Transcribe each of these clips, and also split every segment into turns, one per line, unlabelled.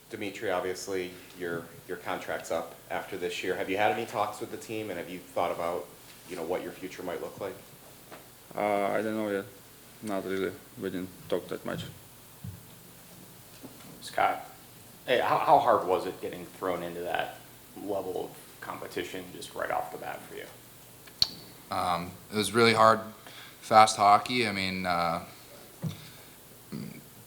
Dmitry, obviously your contract's up after this year. Have you had any talks with the team, and have you thought about, what your future might look like?
I don't know yet. Not really. We didn't talk that much.
Scott, hey, how hard was it getting thrown into that level of competition just right off the bat for you?
It was really hard, fast hockey. I mean,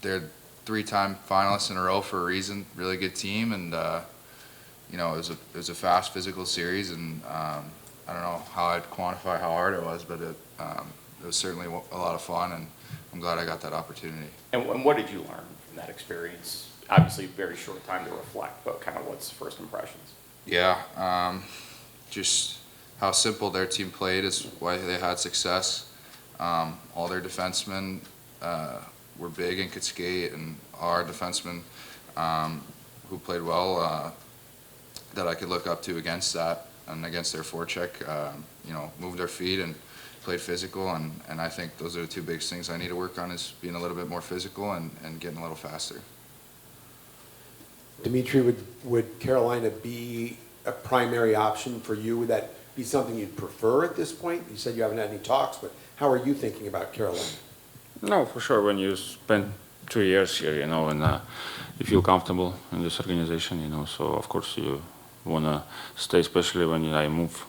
they're three-time finalists in a row for a reason. Really good team, and it was a fast, physical series. And I don't know how I'd quantify how hard it was, but it was certainly a lot of fun, and I'm glad I got that opportunity.
And what did you learn from that experience? Obviously, very short time to reflect, but kind of what's first impressions?
Yeah, just how simple their team played is why they had success. All their defensemen were big and could skate, and our defensemen who played well that I could look up to against that and against their forecheck, moved their feet and played physical, and I think those are the two biggest things I need to work on, is being a little bit more physical and getting a little faster.
Dmitry, would Carolina be a primary option for you? Would that be something you'd prefer at this point? You said you haven't had any talks, but how are you thinking about Carolina?
No, for sure. When you spend 2 years here, and you feel comfortable in this organization, so of course you want to stay, especially when I move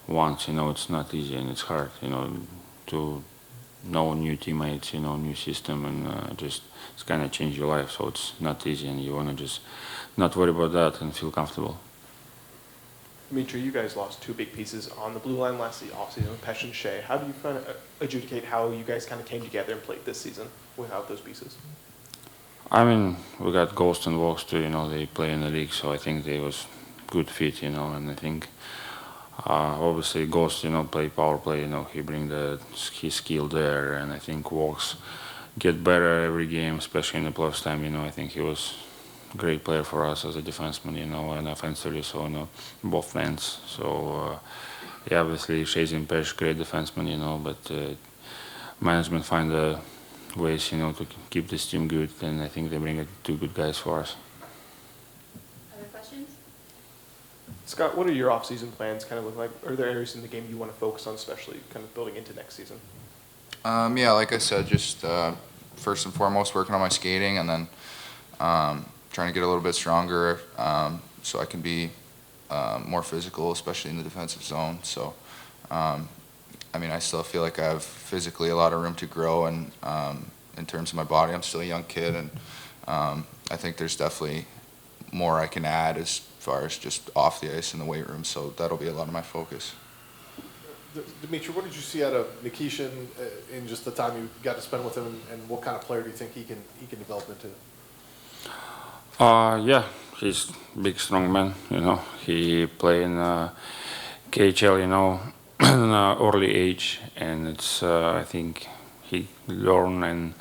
once, it's not easy and it's hard, to know new teammates, new system, and it's kind of change your life. So it's not easy, and you want to just not worry about that and feel comfortable.
Dmitry, you guys lost two big pieces on the blue line last offseason, Pesh and Shea. How do you kind of adjudicate how you guys kind of came together and played this season without those pieces?
I mean, we got Ghost and Vox too, they play in the league, so I think they was good fit, and I think obviously Ghost, play power play, he bring his skill there, and I think Vox get better every game, especially in the playoffs time, I think he was great player for us as a defenseman, and offensively, so both ends. So yeah, obviously Shea and Pesh, great defenseman, but management find the ways, to keep this team good, and I think they bring two good guys for us.
Other questions?
Scott, what are your off-season plans kind of look like? Are there areas in the game you want to focus on, especially kind of building into next season?
Yeah, like I said, just first and foremost working on my skating, and then trying to get a little bit stronger so I can be more physical, especially in the defensive zone. So, I still feel like I have physically a lot of room to grow, and in terms of my body, I'm still a young kid, and I think there's definitely more I can add as far as just off the ice in the weight room. So that'll be a lot of my focus.
Dmitry, what did you see out of Nikesh in just the time you got to spend with him, and what kind of player do you think he can develop into?
Yeah, he's big, strong man. He play in KHL, in an early age, and it's I think he learn and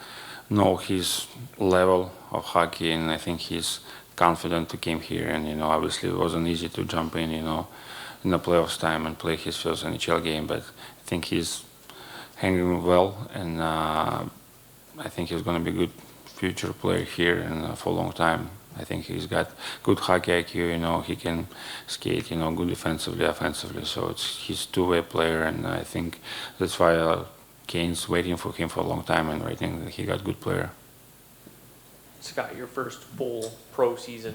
know his level of hockey, and I think he's confident to came here. And obviously it wasn't easy to jump in, in the playoffs time and play his first NHL game, but I think he's hanging well, and I think he's going to be a good future player here and for a long time. I think he's got good hockey IQ, he can skate, good defensively, offensively. So he's two-way player, and I think that's why Kane's waiting for him for a long time, and I think he got good player.
Scott, your first full pro season,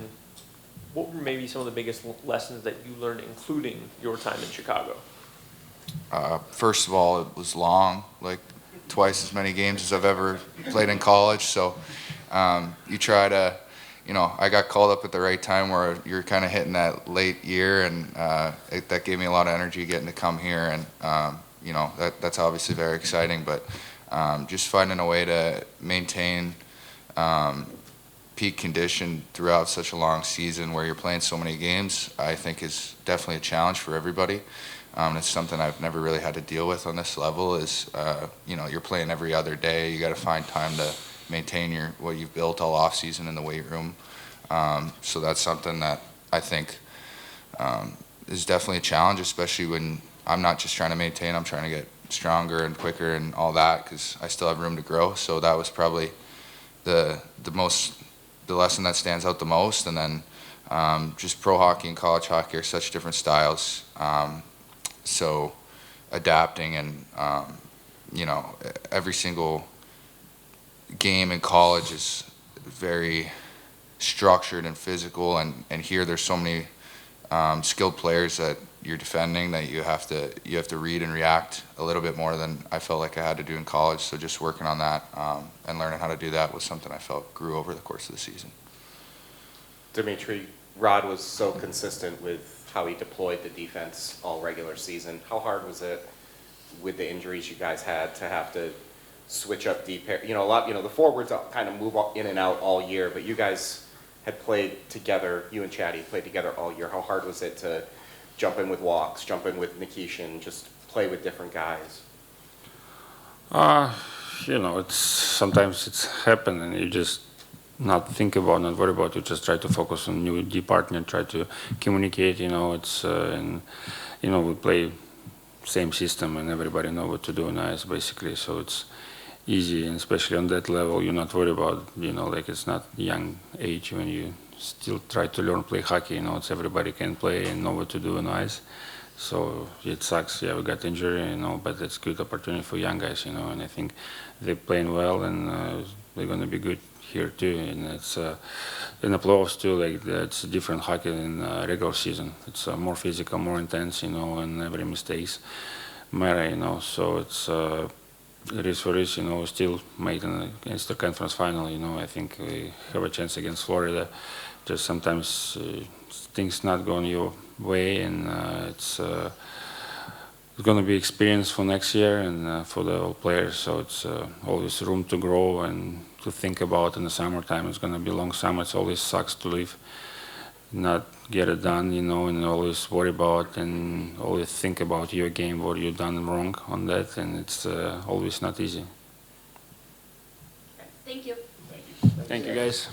what were maybe some of the biggest lessons that you learned, including your time in Chicago?
First of all, it was long, like twice as many games as I've ever played in college. So you try to, I got called up at the right time where you're kind of hitting that late year, and that gave me a lot of energy getting to come here, and that's obviously very exciting. But just finding a way to maintain peak condition throughout such a long season where you're playing so many games, I think is definitely a challenge for everybody. It's something I've never really had to deal with on this level. Is you're playing every other day. You got to find time to maintain what you've built all off season in the weight room. So that's something that I think is definitely a challenge, especially when I'm not just trying to maintain, I'm trying to get stronger and quicker and all that, because I still have room to grow. So that was probably the most the lesson that stands out the most. And then just pro hockey and college hockey are such different styles. So adapting and, every single game in college is very structured and physical. And here there's so many skilled players that you're defending that you have to read and react a little bit more than I felt like I had to do in college. So just working on that and learning how to do that was something I felt grew over the course of the season.
Dmitry, Rod was so consistent with how he deployed the defense all regular season. How hard was it with the injuries you guys had to have to switch up deep? The forwards kind of move in and out all year, but you guys had played together, you and Chatty played together all year. How hard was it to jump in with Walks, jump in with Nikesh, and just play with different guys?
It's sometimes it's happened and you just not think about, not worry about. You just try to focus on new department, try to communicate. We play same system and everybody know what to do on ice basically. So it's easy, and especially on that level, you're not worried about. It's not young age when you still try to learn play hockey. It's everybody can play and know what to do on ice. So it sucks. Yeah, we got injury, but it's good opportunity for young guys, and I think they're playing well and they're gonna be good here too. And it's in the playoffs too. It's different hockey in regular season. It's more physical, more intense, and every mistakes matter, So it's it is what it is, still made an Eastern Conference final. I think we have a chance against Florida. Just sometimes things not going your way, and it's going to be experience for next year and for the all players. So it's always room to grow and to think about in the summertime. It's going to be long summer. It always sucks to leave, not get it done, and always worry about and always think about your game, what you've done wrong on that, and it's always not easy.
Thank you.
Thank you, guys.